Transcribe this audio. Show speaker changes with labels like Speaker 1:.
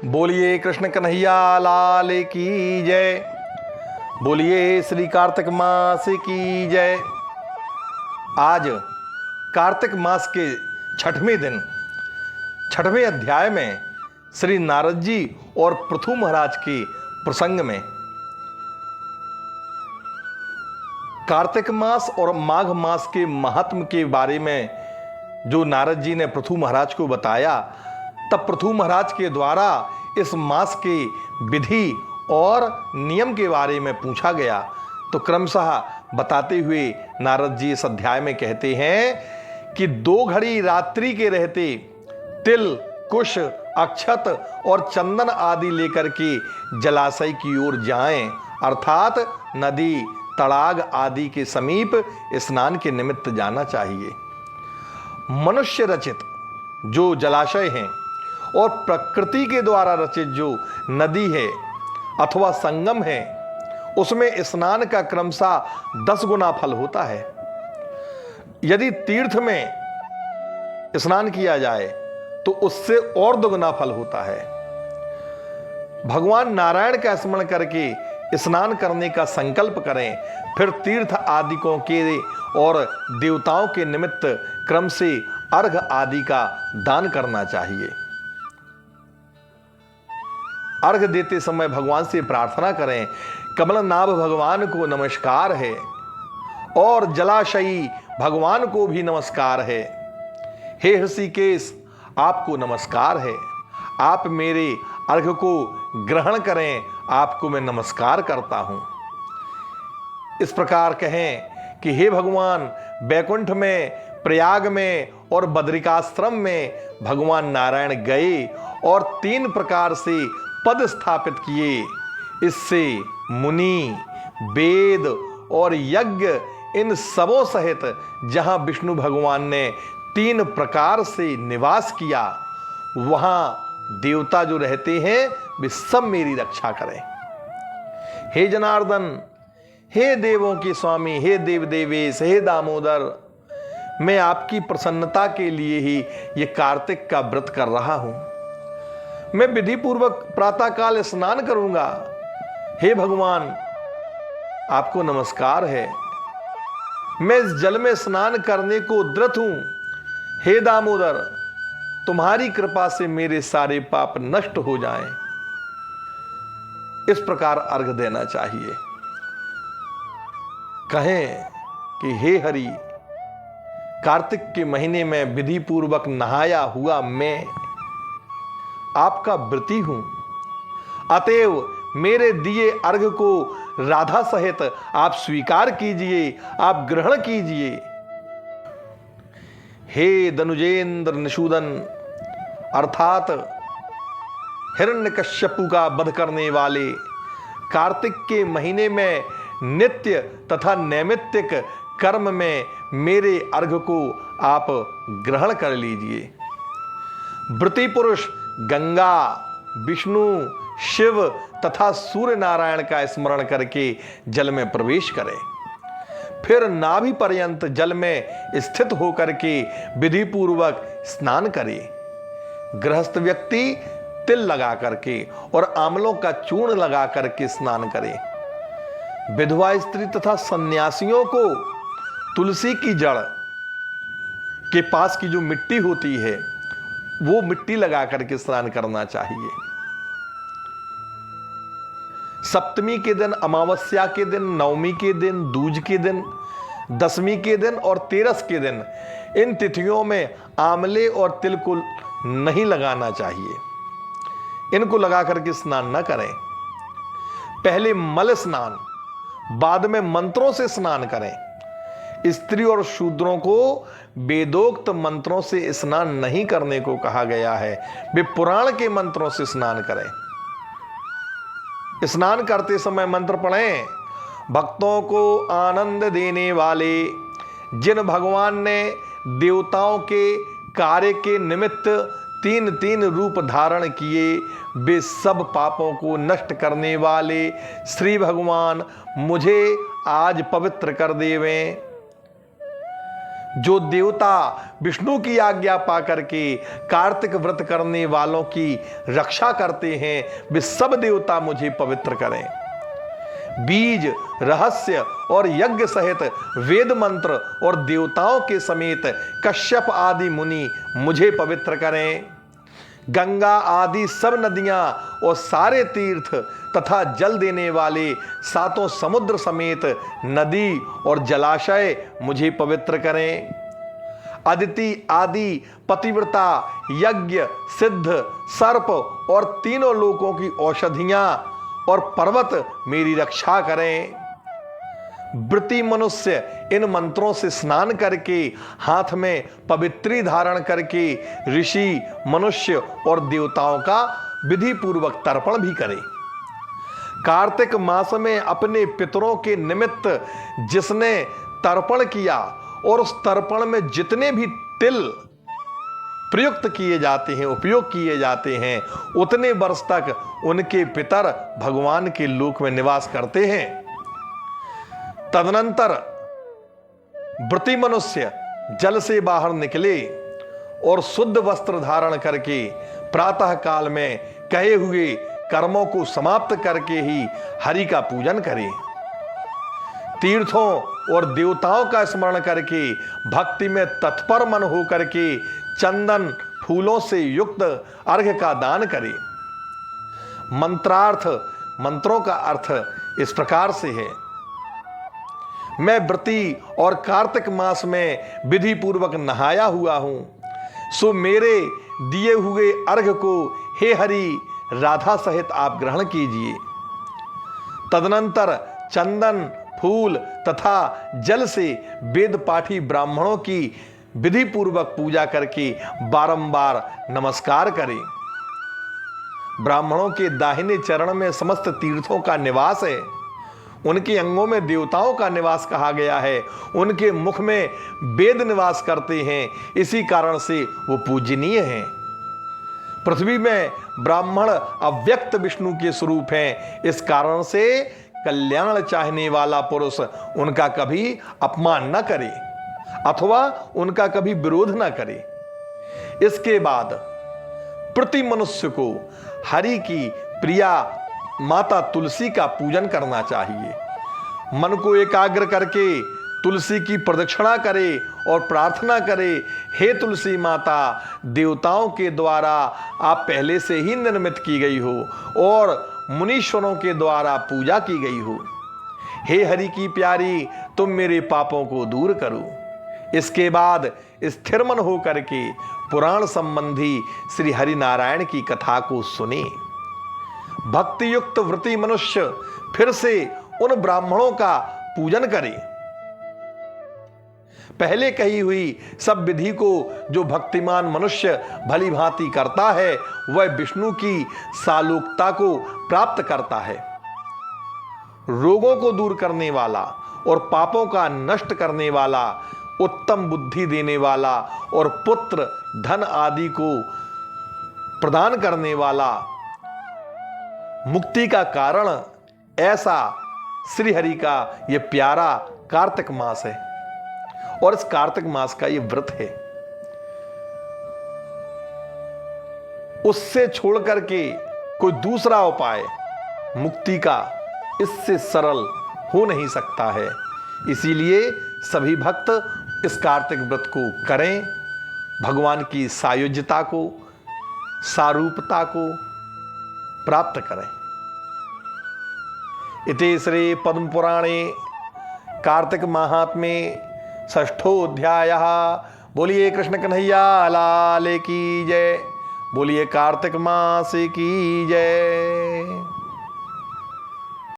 Speaker 1: बोलिए कृष्ण कन्हैया लाल की जय। बोलिए श्री कार्तिक मास की जय। आज कार्तिक मास के छठवें दिन छठवें अध्याय में श्री नारद जी और पृथु महाराज के प्रसंग में कार्तिक मास और माघ मास के महात्म के बारे में जो नारद जी ने पृथु महाराज को बताया, तब पृथु महाराज के द्वारा इस मास के विधि और नियम के बारे में पूछा गया। तो क्रमशः बताते हुए नारद जी इस अध्याय में कहते हैं कि 2 घड़ी रात्रि के रहते तिल, कुश, अक्षत और चंदन आदि लेकर के जलाशय की ओर जाएं, अर्थात नदी, तड़ाग आदि के समीप स्नान के निमित्त जाना चाहिए। मनुष्य रचित जो जलाशय हैं और प्रकृति के द्वारा रचित जो नदी है अथवा संगम है, उसमें स्नान का क्रमशः 10 गुना फल होता है। यदि तीर्थ में स्नान किया जाए तो उससे और 2 गुना फल होता है। भगवान नारायण का स्मरण करके स्नान करने का संकल्प करें, फिर तीर्थ आदिकों के और देवताओं के निमित्त क्रम से अर्घ आदि का दान करना चाहिए। अर्घ देते समय भगवान से प्रार्थना करें, कमलनाभ भगवान को नमस्कार है और जलाशयी भगवान को भी नमस्कार है। हे ऋषिकेश, आपको नमस्कार है, आप मेरे अर्घ को ग्रहण करें, आपको मैं नमस्कार करता हूं। इस प्रकार कहें कि हे भगवान, बैकुंठ में, प्रयाग में और बद्रिकाश्रम में भगवान नारायण गए और 3 प्रकार से पद स्थापित किए। इससे मुनि, वेद और यज्ञ इन सबों सहित जहां विष्णु भगवान ने 3 प्रकार से निवास किया, वहां देवता जो रहते हैं वे सब मेरी रक्षा करें। हे जनार्दन, हे देवों के स्वामी, हे देव देवेश, हे दामोदर, मैं आपकी प्रसन्नता के लिए ही ये कार्तिक का व्रत कर रहा हूं। मैं विधि पूर्वक प्रातः काल स्नान करूंगा। हे भगवान, आपको नमस्कार है, मैं इस जल में स्नान करने को उद्यत हूं। हे दामोदर, तुम्हारी कृपा से मेरे सारे पाप नष्ट हो जाएं। इस प्रकार अर्घ देना चाहिए। कहें कि हे हरि, कार्तिक के महीने में विधि पूर्वक नहाया हुआ मैं आपका व्रती हूं, अतएव मेरे दिए अर्घ को राधा सहित आप स्वीकार कीजिए, आप ग्रहण कीजिए। हे दनुजेंद्र निषूदन अर्थात हिरण्यकश्यपु का वध करने वाले, कार्तिक के महीने में नित्य तथा नैमित्तिक कर्म में मेरे अर्घ को आप ग्रहण कर लीजिए। व्रती पुरुष गंगा, विष्णु, शिव तथा सूर्य नारायण का स्मरण करके जल में प्रवेश करें, फिर नाभि पर्यंत जल में स्थित होकर के विधि पूर्वक स्नान करे। गृहस्थ व्यक्ति तिल लगा करके और आंवलों का चूर्ण लगा करके स्नान करे। विधवा स्त्री तथा सन्यासियों को तुलसी की जड़ के पास की जो मिट्टी होती है वो मिट्टी लगा करके स्नान करना चाहिए। सप्तमी के दिन, अमावस्या के दिन, नवमी के दिन, दूज के दिन, दशमी के दिन और 13 के दिन, इन तिथियों में आंवले और तिल को नहीं लगाना चाहिए। इनको लगा करके स्नान न करें। पहले मल स्नान, बाद में मंत्रों से स्नान करें। स्त्री और शूद्रों को वेदोक्त मंत्रों से स्नान नहीं करने को कहा गया है, वे पुराण के मंत्रों से स्नान करें। स्नान करते समय मंत्र पढ़ें। भक्तों को आनंद देने वाले, जिन भगवान ने देवताओं के कार्य के निमित्त 3 रूप धारण किए, वे सब पापों को नष्ट करने वाले श्री भगवान मुझे आज पवित्र कर देवें। जो देवता विष्णु की आज्ञा पा करके कार्तिक व्रत करने वालों की रक्षा करते हैं, वे सब देवता मुझे पवित्र करें। बीज, रहस्य और यज्ञ सहित वेद मंत्र और देवताओं के समेत कश्यप आदि मुनि मुझे पवित्र करें। गंगा आदि सब नदियां और सारे तीर्थ तथा जल देने वाले सातों समुद्र समेत नदी और जलाशय मुझे पवित्र करें। अदिति आदि पतिव्रता, यज्ञ, सिद्ध, सर्प और तीनों लोकों की औषधियां और पर्वत मेरी रक्षा करें। व्रती मनुष्य इन मंत्रों से स्नान करके हाथ में पवित्री धारण करके ऋषि, मनुष्य और देवताओं का विधि पूर्वक तर्पण भी करे। कार्तिक मास में अपने पितरों के निमित्त जिसने तर्पण किया और उस तर्पण में जितने भी तिल प्रयुक्त किए जाते हैं, उपयोग किए जाते हैं, उतने वर्ष तक उनके पितर भगवान के लोक में निवास करते हैं। तदनंतर व्रती मनुष्य जल से बाहर निकले और शुद्ध वस्त्र धारण करके प्रातः काल में कहे हुए कर्मों को समाप्त करके ही हरि का पूजन करें। तीर्थों और देवताओं का स्मरण करके भक्ति में तत्पर मन हो करके चंदन फूलों से युक्त अर्घ्य का दान करें। मंत्रार्थ, मंत्रों का अर्थ इस प्रकार से है। मैं व्रती और कार्तिक मास में विधि पूर्वक नहाया हुआ हूं, सो मेरे दिए हुए अर्घ्य को हे हरि राधा सहित आप ग्रहण कीजिए। तदनंतर चंदन, फूल तथा जल से वेद पाठी ब्राह्मणों की विधि पूर्वक पूजा करके बारंबार नमस्कार करें। ब्राह्मणों के दाहिने चरण में समस्त तीर्थों का निवास है। उनके अंगों में देवताओं का निवास कहा गया है। उनके मुख में वेद निवास करते हैं, इसी कारण से वो पूजनीय हैं। पृथ्वी में ब्राह्मण अव्यक्त विष्णु के स्वरूप हैं, इस कारण से कल्याण चाहने वाला पुरुष उनका कभी अपमान न करे अथवा उनका कभी विरोध न करे। इसके बाद प्रति मनुष्य को हरि की प्रिया माता तुलसी का पूजन करना चाहिए। मन को एकाग्र करके तुलसी की प्रदक्षिणा करे और प्रार्थना करे, हे तुलसी माता, देवताओं के द्वारा आप पहले से ही निर्मित की गई हो और मुनीश्वरों के द्वारा पूजा की गई हो। हे हरि की प्यारी, तुम मेरे पापों को दूर करो। इसके बाद स्थिर मन होकर के पुराण संबंधी श्री हरि नारायण की कथा को सुने। भक्ति युक्त व्रती मनुष्य फिर से उन ब्राह्मणों का पूजन करे। पहले कही हुई सब विधि को जो भक्तिमान मनुष्य भली भांति करता है, वह विष्णु की सालोकता को प्राप्त करता है। रोगों को दूर करने वाला और पापों का नष्ट करने वाला, उत्तम बुद्धि देने वाला और पुत्र धन आदि को प्रदान करने वाला, मुक्ति का कारण, ऐसा श्री हरि का यह प्यारा कार्तिक मास है और इस कार्तिक मास का यह व्रत है। उससे छोड़ करके कोई दूसरा उपाय मुक्ति का इससे सरल हो नहीं सकता है। इसीलिए सभी भक्त इस कार्तिक व्रत को करें, भगवान की सायुज्यता को, सारूपता को प्राप्त करें। इति श्री पद्म पुराणे कार्तिक महात्म्ये षष्ठोऽध्यायः। बोलिए कृष्ण कन्हैया लाल की जय, बोलिए कार्तिक मास की जय।